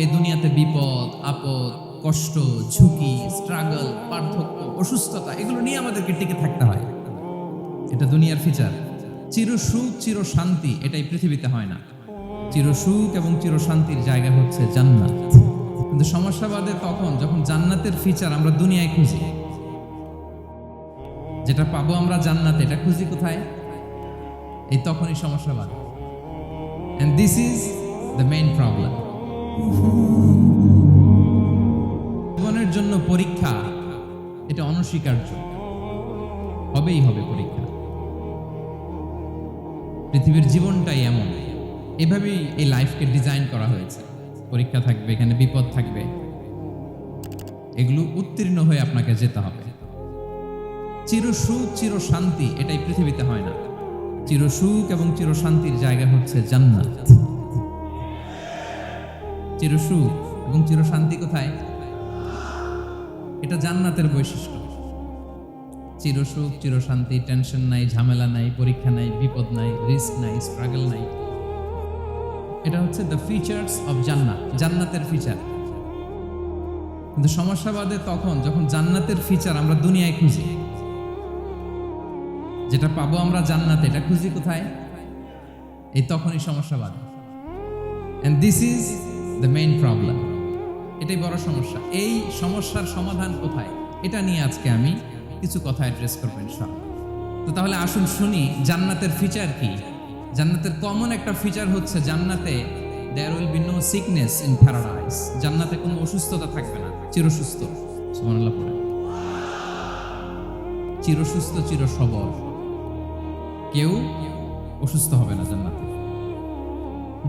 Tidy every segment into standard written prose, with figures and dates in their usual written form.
এই দুনিয়াতে বিপদ, আপদ, কষ্ট, ঝুঁকি, স্ট্রাগল, পার্থক্য, অসুস্থতা এগুলো নিয়ে আমাদেরকে টিকে থাকতে হয়। এটা দুনিয়ার ফিচার। চির সুখ, চির শান্তি এটাই পৃথিবীতে হয় না। চির সুখ এবং চির শান্তির জায়গা হচ্ছে জান্নাত। কিন্তু সমস্যা বাদে তখন যখন জান্নাতের ফিচার আমরা দুনিয়ায় খুঁজি। যেটা পাবো আমরা জান্নাতে, এটা খুঁজি কোথায়? এই তখনই সমস্যা বাদে। And this is the main problem. জীবনের জন্য পরীক্ষা এটা অনস্বীকার্য, হবেই হবে পরীক্ষা। পৃথিবীর জীবনটাই এমন, এভাবেই এই লাইফকে ডিজাইন করা হয়েছে। পরীক্ষা থাকবে, এখানে বিপদ থাকবে, এগুলো উত্তীর্ণ হয়ে আপনাকে যেতে হবে। চির সুখ, চির শান্তি এটাই পৃথিবীতে হয় না। চির সুখ এবং চির শান্তির জায়গা হচ্ছে জান্নাত। চির সুখ এবং চির শান্তি কোথায়? এটা জান্নাতের বৈশিষ্ট্য। চির সুখ, চির শান্তি, টেনশন নাই, ঝামেলা নাই, পরীক্ষা নাই, বিপদ নাই, রিস্ক নাই, স্ট্রাগল নাই। এটা হচ্ছে দ্য ফিচার্স অফ জান্নাত, জান্নাতের ফিচার। কিন্তু সমস্যা বাদে তখন যখন জান্নাতের ফিচার আমরা দুনিয়ায় খুঁজি। যেটা পাবো আমরা জান্নাতে, এটা খুঁজি কোথায়? এই তখনই সমস্যা বাদে। And this is the main problem. এটাই বড় সমস্যা। এই সমস্যার সমাধান কোথায়? এটা নিয়ে আজকে আমি কিছু কথা অ্যাড্রেস করবো ইনশাআল্লাহ। তো তাহলে আসুন শুনি জান্নাতের ফিচার কি। জান্নাতের কমন একটা ফিচার হচ্ছে জান্নাতে there will be no sickness in paradise. জান্নাতে কোনো অসুস্থতা থাকবে না, চিরসুস্থ। সুবহানাল্লাহ পড়ে। চিরসুস্থ, চির সবল, কেউ অসুস্থ হবে না জান্নাতে।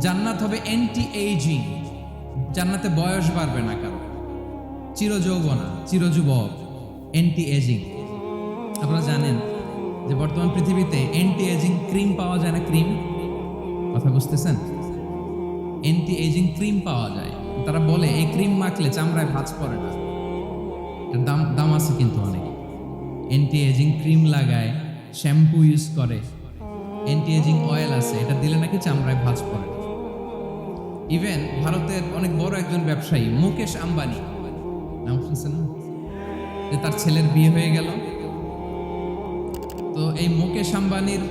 জান্নাত হবে অ্যান্টি এজিং, জান্নাতে বয়স বাড়বে না কারো। চির যৌবনা, চির যুবক, অ্যান্টি এজিং। আপনারা জানেন যে বর্তমান পৃথিবীতে অ্যান্টি এজিং ক্রিম পাওয়া যায় না? ক্রিম, কথা বুঝতেছেন? অ্যান্টি এজিং ক্রিম পাওয়া যায়। তারা বলে এই ক্রিম মাখলে চামড়ায় ভাঁজ পড়ে না। এর দাম আছে কিন্তু অনেক। অ্যান্টি এজিং ক্রিম লাগায়, শ্যাম্পু ইউজ করে, অ্যান্টি এজিং অয়েল আছে, এটা দিলে নাকি চামড়ায় ভাঁজ পড়ে। ইভেন ভারতের অনেক বড় একজন ব্যবসায়ী মুকেশ আম্বানি, নাম শুনছেন না? যে তার ছেলের বিয়ে হয়ে গেল। তো এই মুকেশ আম্বানির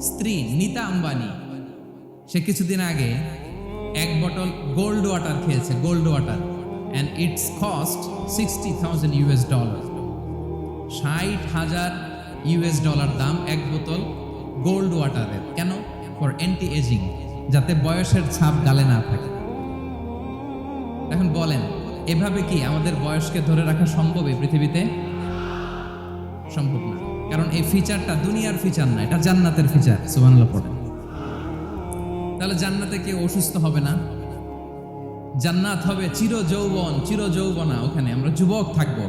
স্ত্রী নীতা আম্বানি, সে কিছুদিন আগে এক বোতল গোল্ড ওয়াটার খেয়েছে, gold water, and it's cost $60,000। $60,000 দাম এক বোতল গোল্ড ওয়াটারের। কেন? ফর অ্যান্টি এজিং, যাতে বয়সের ছাপ গালে না থাকে। এখন বলেন, এভাবে কি আমাদের বয়সকে ধরে রাখা সম্ভব এই পৃথিবীতে? সম্ভব না, কারণ এই ফিচারটা দুনিয়ার ফিচার না, এটা জান্নাতের ফিচার। সুবহানাল্লাহ পড়েন। তাহলে জান্নাতে কেউ অসুস্থ হবে না। জান্নাত হবে চির যৌবন, চির যৌবনা। ওখানে আমরা যুবক থাকবো,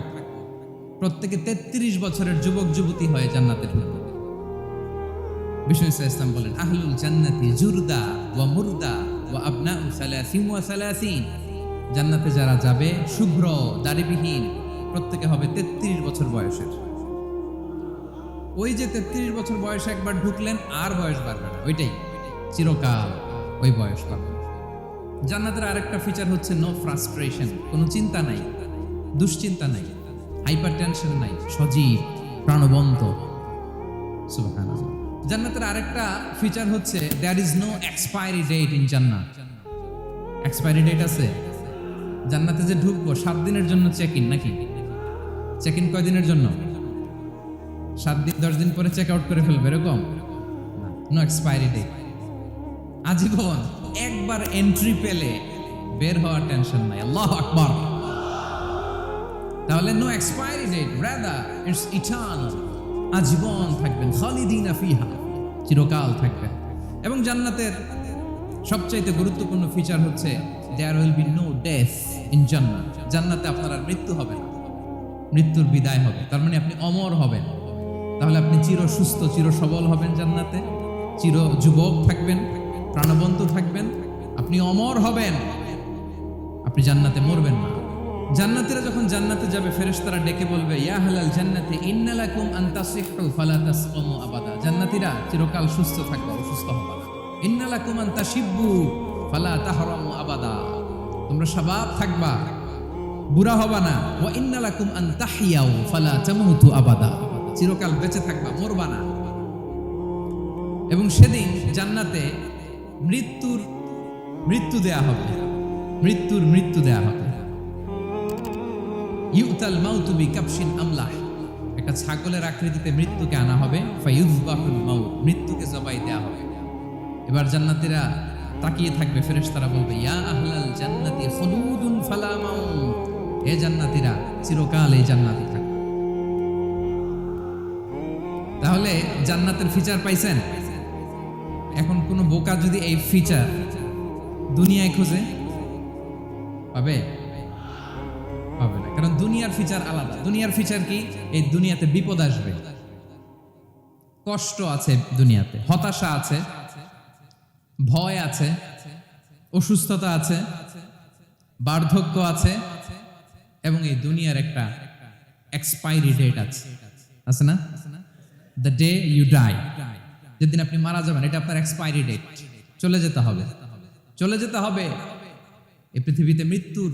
প্রত্যেকে 33 বছরের যুবক যুবতী হয়ে জান্নাতে ঢুকবে। বিষ্ণু ইসলাম বলেন, আহলুল জান্নাতি জুরদা ওয়া মুরদা ওয়া আবনাউ সালাসিন ওয়া সালাসিন। জান্নাতে যারা যাবে শুভ্র দাড়িবিহীন, প্রত্যেকে হবে 33 বছর বয়সের। ওই যে 33 বছর বয়সে একবার ঢুকলেন, আর বয়স বাড়বে না, ওইটাই চিরকাল ওই বয়স পাবে। জান্নাতের আরেকটা ফিচার হচ্ছে নো ফ্রাস্ট্রেশন, কোনো চিন্তা নাই, দুশ্চিন্তা নাই, হাইপার টেনশন নাই, সজীব প্রাণবন্ত। সুবহানাল্লাহ। জান্নাতের আরেকটা ফিচার হচ্ছে there is no expiry date in জান্নাত। এক্সপায়ারি ডেট আছে? জান্নাতে যে ঢুকবো 7 দিনের জন্য চেক ইন, নাকি? চেক ইন কয় দিনের জন্য? 7 দিন, 10 দিন পরে চেক আউট করে ফেলবে, এরকম? নো এক্সপায়ারি ডেট, আজীবন। একবার এন্ট্রি পেলে বের হওয়ার টেনশন নাই। আল্লাহু আকবার। তাহলে no expiry date, rather it's eternal. আজীবন থাকবেন, খালিদিনা ফিহা, চিরকাল থাকবেন। এবং জান্নাতের সবচাইতে গুরুত্বপূর্ণ ফিচার হচ্ছে there will be no death in জান্নাত। জান্নাতে আপনার আর মৃত্যু হবে না, মৃত্যুর বিদায় হবে। তার মানে আপনি অমর হবেন। তাহলে আপনি চির সুস্থ, চির সবল হবেন জান্নাতে, চির যুবক থাকবেন, প্রাণবন্ত থাকবেন, আপনি অমর হবেন, আপনি জান্নাতে মরবেন না। জান্নাতীরা যখন জান্নাতে যাবে, ফেরেশতারা ডেকে বলবে, ইয়া আহলাল জান্নাতি ইন্না লাকুম আন তাসিহু ফালা তাসকামু আবাদা। জান্নাতীরা চিরকাল সুস্থ থাকবে, অসুস্থ হবে না। ইন্না লাকুম আন তাশিব্বু ফালা তাহরামু আবাদা। তোমরা শাবাব থাকবা, বুড়া হবা না। ওয়া ইন্না লাকুম আন তাহিয়াউ ফালা তামুতু আবাদা, চিরকাল বেঁচে থাকবা, মরবা না। এবং সেদিন জান্নাতে মৃত্যু দেয়া হবে, মৃত্যু দেয়া হবে। ইউতাল মাউতু বিকাবশিন আমলাহ, একটা ছাগলের আকৃতিতে মৃত্যুকে আনা হবে। ফায়ুযবাহুল মাউত, মৃত্যুকে জবাই দেয়া হবে। এবার জান্নাতীরা তাকিয়ে থাকবে, ফেরেশতারা বলবে ইয়া আহলাল জান্নাতি খুলুদুন ফালা মাউত, হে জান্নাতীরা চিরকাল এই জান্নাতে থাকবে। তাহলে জান্নাতের ফিচার পাইছেন? এখন কোন বোকা যদি এই ফিচার দুনিয়ায় খোঁজে পাবে? পাবে না, কারণ দুনিয়ার ফিচার আলাদা। দুনিয়ার ফিচার কি? এই দুনিয়াতে বিপদ আসবে, কষ্ট আছে দুনিয়াতে, হতাশা আছে, ভয় আছে, অসুস্থতা আছে, বার্ধক্য আছে, এবং এই দুনিয়ার একটা এক্সপায়ারি ডেট আছে না? দ্য ডে ইউ ডাই, যেদিন আপনি মারা যাবেন, এটা আপনার এক্সপায়ারি ডেট, চলে যেতে হবে, চলে যেতে হবে। এই পৃথিবীতে মৃত্যুর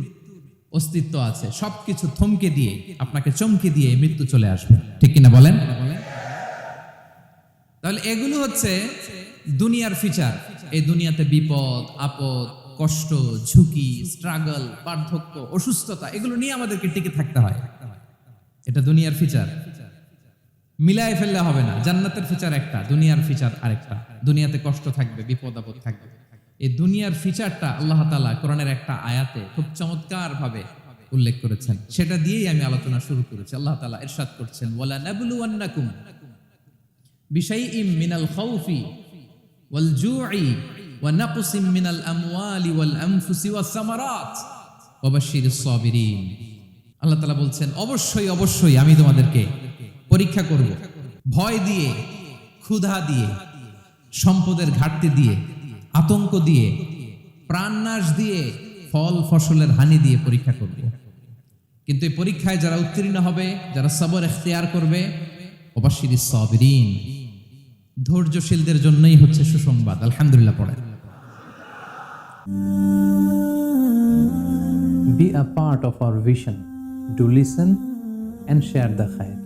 অস্তিত্ব আছে, সবকিছু থমকে দিয়ে, আপনাকে চমকে দিয়ে মৃত্যু চলে আসবে, ঠিক কিনা বলেন? তাহলে এগুলো হচ্ছে দুনিয়ার ফিচার। এই দুনিয়াতে বিপদ আপদ, কষ্ট, ঝুঁকি, স্ট্রাগল, বার্ধক্য, অসুস্থতা, এগুলো নিয়ে আমাদেরকে টিকে থাকতে হয়। এটা দুনিয়ার ফিচার, মিলায় ফেললে হবে না। জান্নাতের ফিচার একটা, দুনিয়ার ফিচার আরেকটা। দুনিয়াতে কষ্ট থাকবে, বিপদ আপদ থাকবে। এই দুনিয়ার ফিচারটা আল্লাহ তাআলা কোরআনের একটা আয়াতে খুব চমৎকার ভাবে উল্লেখ করেছেন, সেটা দিয়েই আমি আলোচনা শুরু করেছি। আল্লাহ তাআলা ইরশাদ করছেন ওয়ালা নাবলুওয়ান্নাকুম বিশাইইম মিনাল খাউফি ওয়াল জুই ওয়া নাকসিম মিনাল আমওয়ালি ওয়াল আনফুসি ওয়াস সামারাত ওয়া বাশশিরিস সাবিরিন। আল্লাহ তাআলা বলছেন অবশ্যই আমি তোমাদেরকে পরীক্ষা করব, ভয় দিয়ে, ক্ষুধা দিয়ে, সম্পদের ঘাটতি দিয়ে, আতঙ্ক দিয়ে, প্রাণনাশ দিয়ে, ফল ফসলের হানি দিয়ে পরীক্ষা করব। কিন্তু এই পরীক্ষায় যারা উত্তীর্ণ হবে, যারা সবর ইখতিয়ার করবে, ওয়াবাশশিরিস সাবিরিন, ধৈর্যশীলদের জন্যই হচ্ছে সুসংবাদ। আলহামদুলিল্লাহ পড়েন। Be a part of our vision. Do listen and share the khair.